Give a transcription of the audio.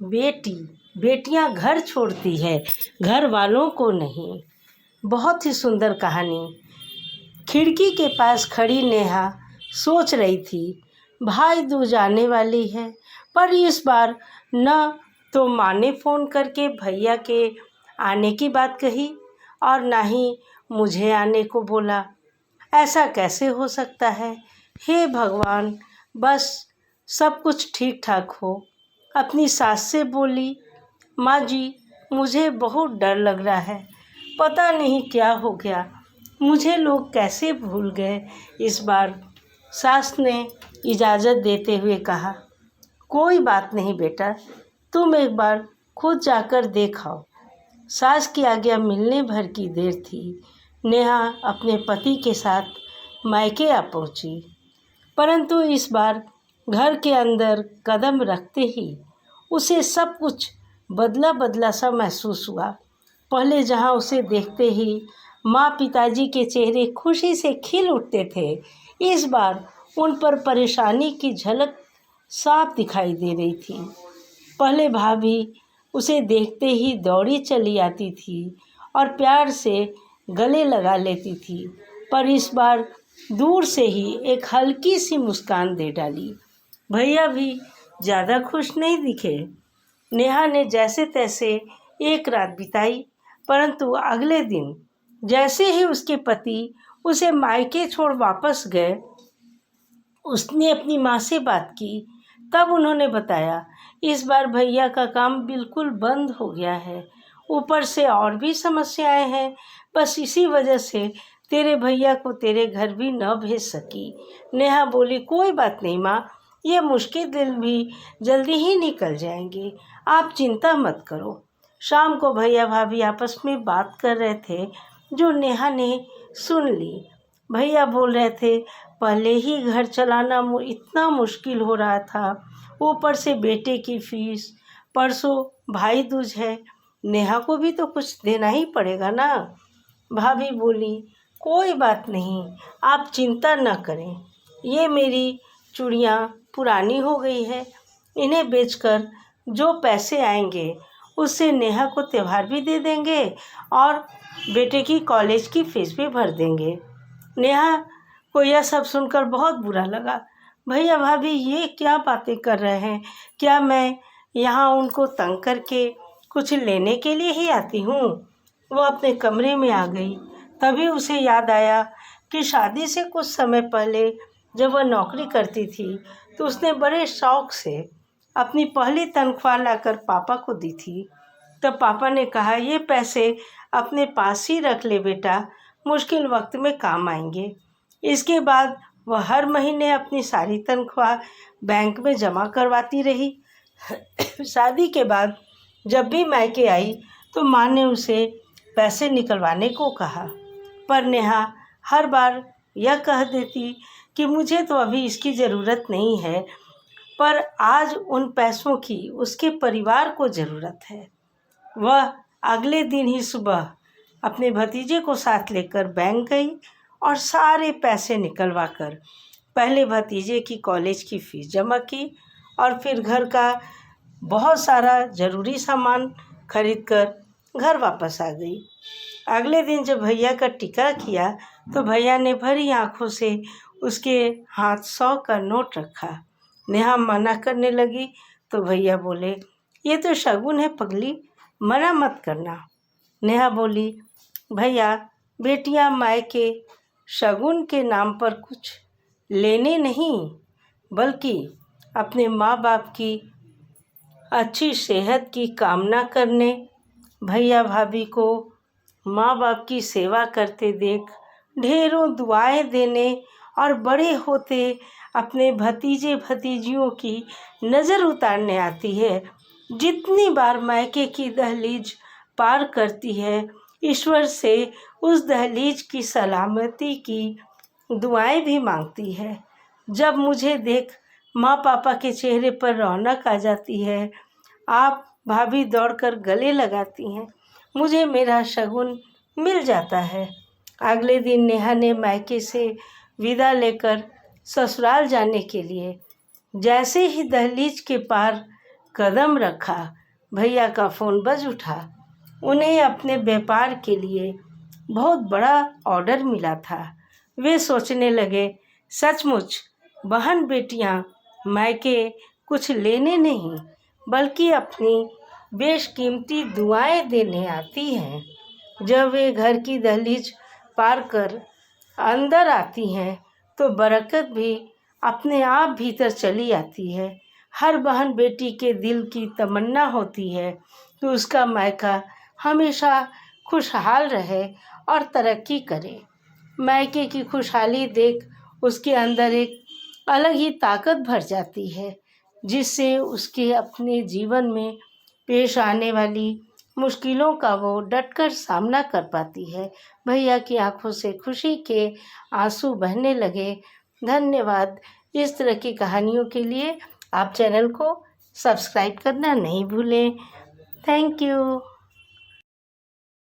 बेटी बेटियां घर छोड़ती है, घर वालों को नहीं। बहुत ही सुंदर कहानी। खिड़की के पास खड़ी नेहा सोच रही थी, भाई दूज आने वाली है, पर इस बार न तो माँ ने फ़ोन करके भैया के आने की बात कही और ना ही मुझे आने को बोला। ऐसा कैसे हो सकता है? हे भगवान, बस सब कुछ ठीक ठाक हो। अपनी सास से बोली, माँ जी, मुझे बहुत डर लग रहा है, पता नहीं क्या हो गया, मुझे लोग कैसे भूल गए इस बार। सास ने इजाज़त देते हुए कहा, कोई बात नहीं बेटा, तुम एक बार खुद जाकर देख आओ। सास की आज्ञा मिलने भर की देर थी। नेहा अपने पति के साथ मायके आ पहुंची, परंतु इस बार घर के अंदर कदम रखते ही उसे सब कुछ बदला बदला सा महसूस हुआ। पहले जहां उसे देखते ही माँ पिताजी के चेहरे खुशी से खिल उठते थे, इस बार उन पर परेशानी की झलक साफ दिखाई दे रही थी। पहले भाभी उसे देखते ही दौड़ी चली आती थी और प्यार से गले लगा लेती थी, पर इस बार दूर से ही एक हल्की सी मुस्कान दे डाली। भैया भी ज़्यादा खुश नहीं दिखे। नेहा ने जैसे तैसे एक रात बिताई, परंतु अगले दिन जैसे ही उसके पति उसे मायके छोड़ वापस गए, उसने अपनी माँ से बात की। तब उन्होंने बताया, इस बार भैया का काम बिल्कुल बंद हो गया है, ऊपर से और भी समस्याएं हैं। बस इसी वजह से तेरे भैया को तेरे घर भी न भेज सकी। नेहा बोली, कोई बात नहीं माँ, ये मुश्किल दिन भी जल्दी ही निकल जाएंगे, आप चिंता मत करो। शाम को भैया भाभी आपस में बात कर रहे थे, जो नेहा ने सुन ली। भैया बोल रहे थे, पहले ही घर चलाना इतना मुश्किल हो रहा था, ऊपर से बेटे की फीस, परसों भाई दूज है, नेहा को भी तो कुछ देना ही पड़ेगा ना। भाभी बोली, कोई बात नहीं, आप चिंता न करें, ये मेरी चूड़ियाँ पुरानी हो गई है, इन्हें बेचकर जो पैसे आएंगे उससे नेहा को त्योहार भी दे देंगे और बेटे की कॉलेज की फीस भी भर देंगे। नेहा को यह सब सुनकर बहुत बुरा लगा। भैया भाभी ये क्या बातें कर रहे हैं? क्या मैं यहाँ उनको तंग करके कुछ लेने के लिए ही आती हूँ? वो अपने कमरे में आ गई। तभी उसे याद आया कि शादी से कुछ समय पहले जब वह नौकरी करती थी, तो उसने बड़े शौक से अपनी पहली तनख्वाह लाकर पापा को दी थी। तब पापा ने कहा, ये पैसे अपने पास ही रख ले बेटा, मुश्किल वक्त में काम आएंगे। इसके बाद वह हर महीने अपनी सारी तनख्वाह बैंक में जमा करवाती रही। शादी के बाद जब भी मायके आई तो माँ ने उसे पैसे निकलवाने को कहा, पर नेहा हर बार यह कह देती कि मुझे तो अभी इसकी ज़रूरत नहीं है, पर आज उन पैसों की उसके परिवार को ज़रूरत है। वह अगले दिन ही सुबह अपने भतीजे को साथ लेकर बैंक गई और सारे पैसे निकलवा कर पहले भतीजे की कॉलेज की फ़ीस जमा की और फिर घर का बहुत सारा ज़रूरी सामान खरीद कर घर वापस आ गई। अगले दिन जब भैया का टिका किया तो भैया ने भरी आंखों से उसके हाथ 100 का नोट रखा। नेहा मना करने लगी तो भैया बोले, ये तो शगुन है पगली, मना मत करना। नेहा बोली, भैया बेटियां मायके शगुन के नाम पर कुछ लेने नहीं, बल्कि अपने माँ बाप की अच्छी सेहत की कामना करने, भैया भाभी को माँ बाप की सेवा करते देख ढेरों दुआएं देने और बड़े होते अपने भतीजे भतीजियों की नज़र उतारने आती है। जितनी बार मायके की दहलीज पार करती है, ईश्वर से उस दहलीज की सलामती की दुआएं भी मांगती है। जब मुझे देख माँ पापा के चेहरे पर रौनक आ जाती है, आप भाभी दौड़कर गले लगाती हैं, मुझे मेरा शगुन मिल जाता है। अगले दिन नेहा ने मायके से विदा लेकर ससुराल जाने के लिए जैसे ही दहलीज के पार कदम रखा, भैया का फ़ोन बज उठा। उन्हें अपने व्यापार के लिए बहुत बड़ा ऑर्डर मिला था। वे सोचने लगे, सचमुच बहन बेटियां मायके कुछ लेने नहीं बल्कि अपनी बेशकीमती दुआएं देने आती हैं। जब वे घर की दहलीज पार कर अंदर आती हैं तो बरकत भी अपने आप भीतर चली आती है। हर बहन बेटी के दिल की तमन्ना होती है कि उसका मायका हमेशा खुशहाल रहे और तरक्की करे। मायके की खुशहाली देख उसके अंदर एक अलग ही ताकत भर जाती है, जिससे उसके अपने जीवन में पेश आने वाली मुश्किलों का वो डटकर सामना कर पाती है। भैया की आंखों से खुशी के आंसू बहने लगे। धन्यवाद। इस तरह की कहानियों के लिए आप चैनल को सब्सक्राइब करना नहीं भूलें। Thank you.